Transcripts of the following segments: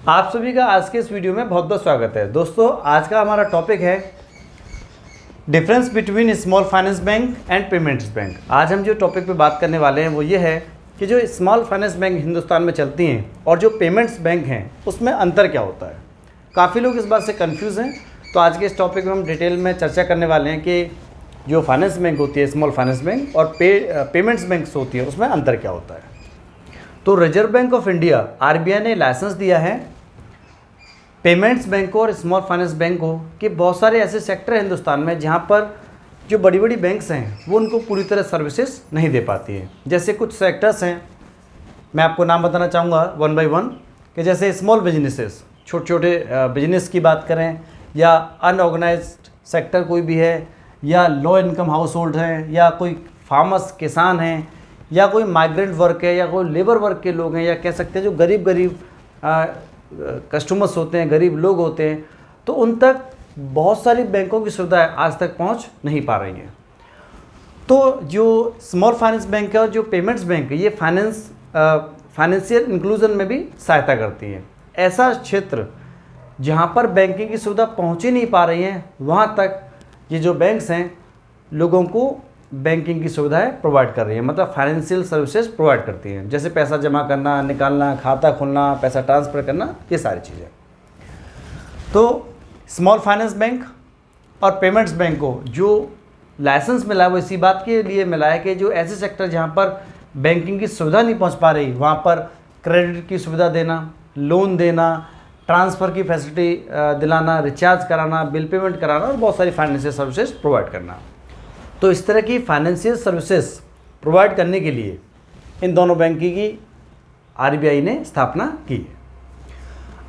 आप सभी का आज के इस वीडियो में बहुत बहुत स्वागत है। दोस्तों, आज का हमारा टॉपिक है difference between small finance bank and payments bank. आज हम जो टॉपिक पे बात करने वाले हैं वो ये है कि जो स्मॉल फाइनेंस बैंक हिंदुस्तान में चलती हैं और जो पेमेंट्स बैंक हैं उसमें अंतर क्या होता है। काफ़ी लोग इस बात से कन्फ्यूज़ हैं, तो आज के इस टॉपिक में हम डिटेल में चर्चा करने वाले हैं कि जो फाइनेंस बैंक होती है स्मॉल फाइनेंस बैंक और पेमेंट्स बैंक्स होती है उसमें अंतर क्या होता है। तो reserve bank of India RBI ने लाइसेंस दिया है पेमेंट्स बैंक को और स्मॉल फाइनेंस बैंक को कि बहुत सारे ऐसे सेक्टर हैं हिंदुस्तान में जहाँ पर जो बड़ी बड़ी बैंक्स हैं वो उनको पूरी तरह सर्विसेज नहीं दे पाती हैं। जैसे कुछ सेक्टर्स हैं, मैं आपको नाम बताना चाहूँगा वन बाय वन, कि जैसे स्मॉल बिजनेसेस, छोटे छोटे बिजनेस की बात करें, या अनऑर्गेनाइज्ड सेक्टर कोई भी है, या लो इनकम हाउस होल्ड है, या कोई फार्मर्स किसान हैं, या कोई माइग्रेंट वर्क है, या कोई लेबर वर्क के लोग हैं, या कह सकते हैं जो गरीब कस्टमर्स होते हैं, गरीब लोग होते हैं, तो उन तक बहुत सारी बैंकों की सुविधाएं आज तक पहुंच नहीं पा रही हैं। तो जो स्मॉल फाइनेंस बैंक है और जो पेमेंट्स बैंक है ये फाइनेंशियल इंक्लूजन में भी सहायता करती है। ऐसा क्षेत्र जहां पर बैंकिंग की सुविधा पहुंच ही नहीं पा रही है वहां तक ये जो बैंक्स हैं लोगों को बैंकिंग की सुविधाएं प्रोवाइड कर रही है, मतलब फाइनेंशियल सर्विसेज प्रोवाइड करती हैं, जैसे पैसा जमा करना, निकालना, खाता खोलना, पैसा ट्रांसफ़र करना, ये सारी चीज़ें। तो स्मॉल फाइनेंस बैंक और पेमेंट्स बैंक को जो लाइसेंस मिला है वो इसी बात के लिए मिला है कि जो ऐसे सेक्टर जहाँ पर बैंकिंग की सुविधा नहीं पहुँच पा रही वहाँ पर क्रेडिट की सुविधा देना, लोन देना, ट्रांसफ़र की फैसिलिटी दिलाना, रिचार्ज कराना, बिल पेमेंट कराना और बहुत सारी फाइनेंशियल सर्विसेज प्रोवाइड करना। तो इस तरह की फाइनेंशियल सर्विसेज प्रोवाइड करने के लिए इन दोनों बैंक की आरबीआई ने स्थापना की है।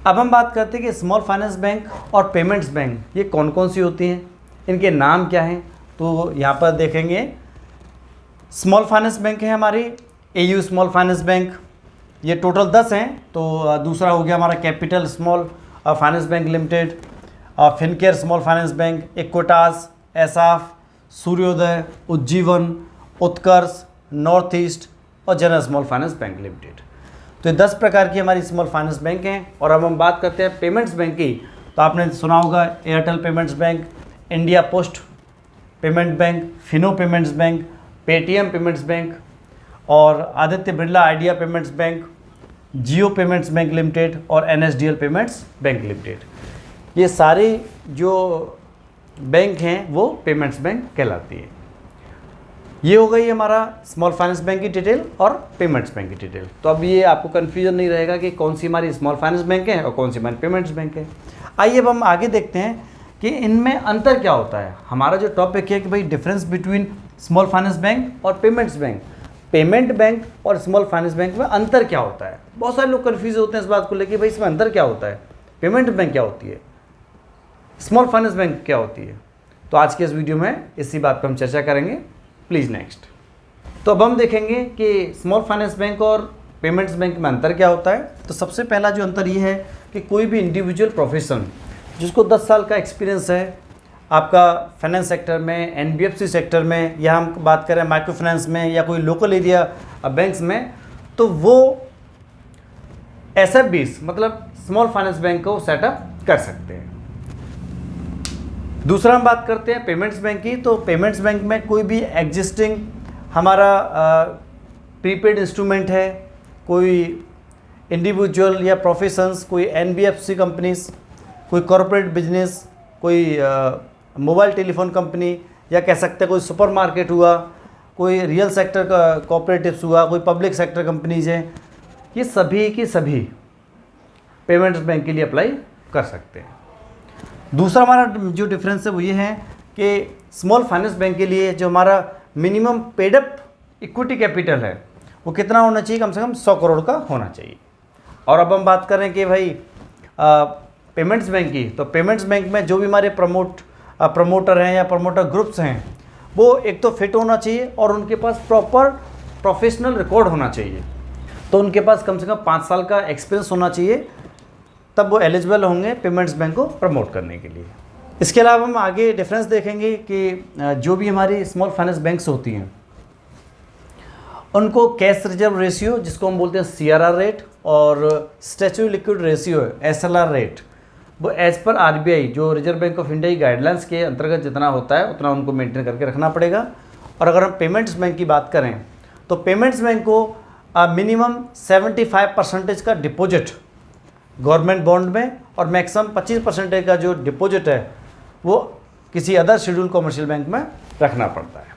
अब हम बात करते हैं कि स्मॉल फाइनेंस बैंक और पेमेंट्स बैंक ये कौन कौन सी होती हैं, इनके नाम क्या हैं। तो यहाँ पर देखेंगे स्मॉल फाइनेंस बैंक है हमारी एयू स्मॉल फाइनेंस बैंक, ये टोटल 10 हैं। तो दूसरा हो गया हमारा capital small finance bank limited, Fincare small finance bank, Equitas, ESAF, Suryoday, Ujjivan, Utkarsh, north east और general small finance bank limited. तो ये 10 प्रकार की हमारी स्मॉल फाइनेंस बैंक हैं। और अब हम बात करते हैं पेमेंट्स बैंक की, तो आपने सुना होगा Airtel payments bank, India post payment bank, Fino payments bank, Paytm payments bank और Aditya Birla Idea payments bank, Jio payments bank limited और एनएसडीएल पेमेंट्स बैंक लिमिटेड। ये सारी जो बैंक हैं वो पेमेंट्स बैंक कहलाती है। ये हो गई हमारा स्मॉल फाइनेंस बैंक की डिटेल और पेमेंट्स बैंक की डिटेल। तो अब ये आपको कन्फ्यूजन नहीं रहेगा कि कौन सी हमारी स्मॉल फाइनेंस बैंक है और कौन सी हमारी पेमेंट्स बैंक है। आइए अब हम आगे देखते हैं कि इनमें अंतर क्या होता है। हमारा जो टॉपिक है कि भाई difference between small finance bank और पेमेंट्स बैंक, पेमेंट बैंक और स्मॉल फाइनेंस बैंक में अंतर क्या होता है। बहुत सारे लोग कन्फ्यूज होते हैं इस बात को लेकर, भाई इसमें अंतर क्या होता है, पेमेंट बैंक क्या होती है, स्मॉल फाइनेंस बैंक क्या होती है। तो आज के इस वीडियो में इसी बात पर हम चर्चा करेंगे। Please next. तो अब हम देखेंगे कि स्मॉल फाइनेंस बैंक और पेमेंट्स बैंक में अंतर क्या होता है। तो सबसे पहला जो अंतर ये है कि कोई भी इंडिविजुअल प्रोफेशन जिसको 10 साल का एक्सपीरियंस है आपका फाइनेंस सेक्टर में, एनबीएफसी सेक्टर में, या हम बात करें माइक्रो फाइनेंस में या कोई लोकल एरिया बैंक्स में, तो वो एसएफबीज मतलब स्मॉल फाइनेंस बैंक को सेटअप कर सकते हैं। दूसरा हम बात करते हैं पेमेंट्स बैंक की। तो पेमेंट्स बैंक में कोई भी एग्जिस्टिंग हमारा प्रीपेड इंस्ट्रूमेंट है, कोई इंडिविजुअल या प्रोफेशंस, कोई एनबीएफसी कंपनीज, कोई कॉरपोरेट बिजनेस, कोई मोबाइल टेलीफोन कंपनी, या कह सकते हैं कोई सुपरमार्केट हुआ, कोई रियल सेक्टर का कोऑपरेटिव्स हुआ, कोई पब्लिक सेक्टर कंपनीज हैं, ये सभी की सभी पेमेंट्स बैंक के लिए अप्लाई कर सकते हैं। दूसरा हमारा जो डिफरेंस है वो ये है कि स्मॉल फाइनेंस बैंक के लिए जो हमारा मिनिमम पेडअप इक्विटी कैपिटल है वो कितना होना चाहिए, कम से कम 100 करोड़ का होना चाहिए। और अब हम बात करें कि भाई पेमेंट्स बैंक की, तो पेमेंट्स बैंक में जो भी हमारे प्रमोटर हैं या प्रमोटर ग्रुप्स हैं वो एक तो फिट होना चाहिए और उनके पास प्रॉपर प्रोफेशनल रिकॉर्ड होना चाहिए। तो उनके पास कम से कम 5 साल का एक्सपीरियंस होना चाहिए, तब वो एलिजिबल होंगे पेमेंट्स बैंक को प्रमोट करने के लिए। इसके अलावा हम आगे डिफरेंस देखेंगे कि जो भी हमारी स्मॉल फाइनेंस बैंक्स होती हैं उनको कैश रिजर्व रेशियो जिसको हम बोलते हैं CRR रेट, और स्टैच्यूटरी लिक्विड रेशियो है SLR रेट, वो एज़ पर RBI जो रिजर्व बैंक ऑफ इंडिया की गाइडलाइंस के अंतर्गत जितना होता है उतना उनको मेंटेन करके रखना पड़ेगा। और अगर हम पेमेंट्स बैंक की बात करें तो पेमेंट्स बैंक को मिनिमम 75% का डिपॉजिट गवर्नमेंट बॉन्ड में और मैक्सिमम 25% का जो डिपॉजिट है वो किसी अदर शेड्यूल कॉमर्शियल बैंक में रखना पड़ता है।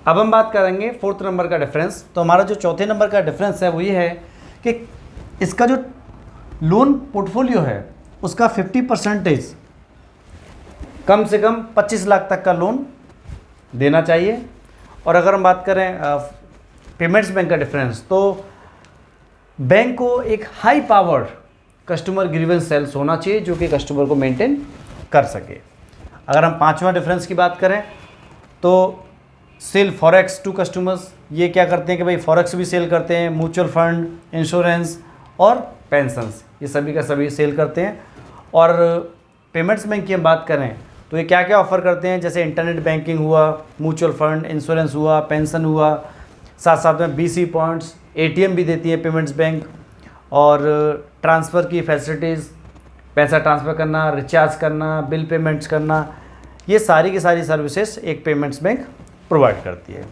अब हम बात करेंगे 4th नंबर का डिफरेंस। तो हमारा जो 4थे नंबर का डिफरेंस है वो ये है कि इसका जो लोन पोर्टफोलियो है उसका 50% कम से कम 25 लाख तक का लोन देना चाहिए। और अगर हम बात करें पेमेंट्स बैंक का डिफरेंस तो बैंक को एक high powered customer grievance cells होना चाहिए जो कि कस्टमर को मेंटेन कर सके। अगर हम 5वां डिफरेंस की बात करें तो सेल फॉरेक्स टू कस्टमर्स, ये क्या करते हैं कि भाई फॉरेक्स भी सेल करते हैं, म्यूचुअल फंड, इंश्योरेंस और पेंशन्स, ये सभी का सभी सेल करते हैं। और पेमेंट्स बैंक की हम बात करें तो ये क्या क्या ऑफ़र करते हैं, जैसे इंटरनेट बैंकिंग हुआ, म्यूचुअल फंड, इंश्योरेंस हुआ, पेंशन हुआ, साथ साथ में BC पॉइंट्स, ATM भी देती है पेमेंट्स बैंक, और ट्रांसफ़र की फैसिलिटीज़, पैसा ट्रांसफ़र करना, रिचार्ज करना, बिल पेमेंट्स करना, ये सारी की सारी सर्विसेज एक पेमेंट्स बैंक प्रोवाइड करती है।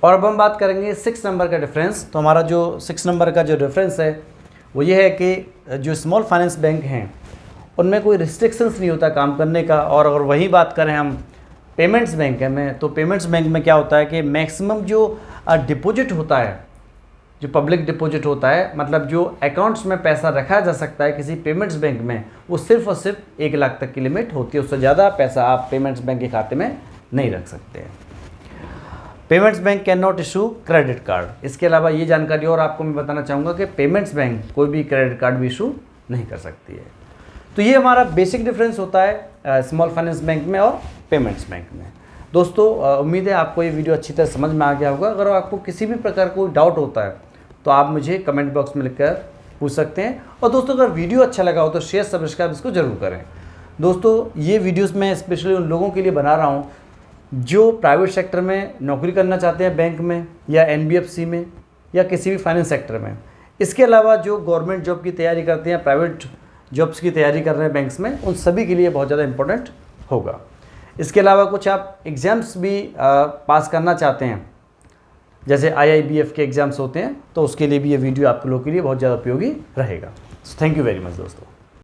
और अब हम बात करेंगे 6 नंबर का डिफरेंस। तो हमारा जो 6 नंबर का जो डिफरेंस है वो ये है कि जो स्मॉल फाइनेंस बैंक हैं उनमें कोई रिस्ट्रिक्शंस नहीं होता काम करने का। और अगर वही बात करें हम पेमेंट्स बैंक में, तो पेमेंट्स बैंक में क्या होता है कि मैक्सिमम जो डिपॉजिट होता है, जो पब्लिक डिपॉजिट होता है, मतलब जो अकाउंट्स में पैसा रखा जा सकता है किसी पेमेंट्स बैंक में, वो सिर्फ और सिर्फ 1 लाख तक की लिमिट होती है। उससे ज़्यादा पैसा आप पेमेंट्स बैंक के खाते में नहीं रख सकते हैं। Payments bank can not issue credit card. इसके अलावा ये जानकारी और आपको मैं बताना चाहूँगा कि पेमेंट्स बैंक कोई भी क्रेडिट कार्ड भी इशू नहीं कर सकती है। तो ये हमारा बेसिक डिफरेंस होता है स्मॉल फाइनेंस बैंक में और पेमेंट्स बैंक में। दोस्तों उम्मीद है आपको ये वीडियो अच्छी तरह समझ में आ गया होगा। अगर आपको किसी भी प्रकार कोई डाउट होता है तो आप मुझे कमेंट बॉक्स में लिखकर पूछ सकते हैं। और दोस्तों अगर वीडियो अच्छा लगा हो तो शेयर सब्सक्राइब इसको ज़रूर करें। दोस्तों ये वीडियोस मैं स्पेशली उन लोगों के लिए बना रहा हूँ जो प्राइवेट सेक्टर में नौकरी करना चाहते हैं, बैंक में या NBFC में या किसी भी फाइनेंस सेक्टर में। इसके अलावा जो गवर्नमेंट जॉब की तैयारी करते हैं, प्राइवेट जॉब्स की तैयारी कर रहे हैं बैंक्स में, उन सभी के लिए बहुत ज़्यादा इम्पोर्टेंट होगा। इसके अलावा कुछ आप एग्ज़ाम्स भी पास करना चाहते हैं, जैसे IIBF के एग्ज़ाम्स होते हैं, तो उसके लिए भी ये वीडियो आप लोगों के लिए बहुत ज़्यादा उपयोगी रहेगा। थैंक यू वेरी मच दोस्तों।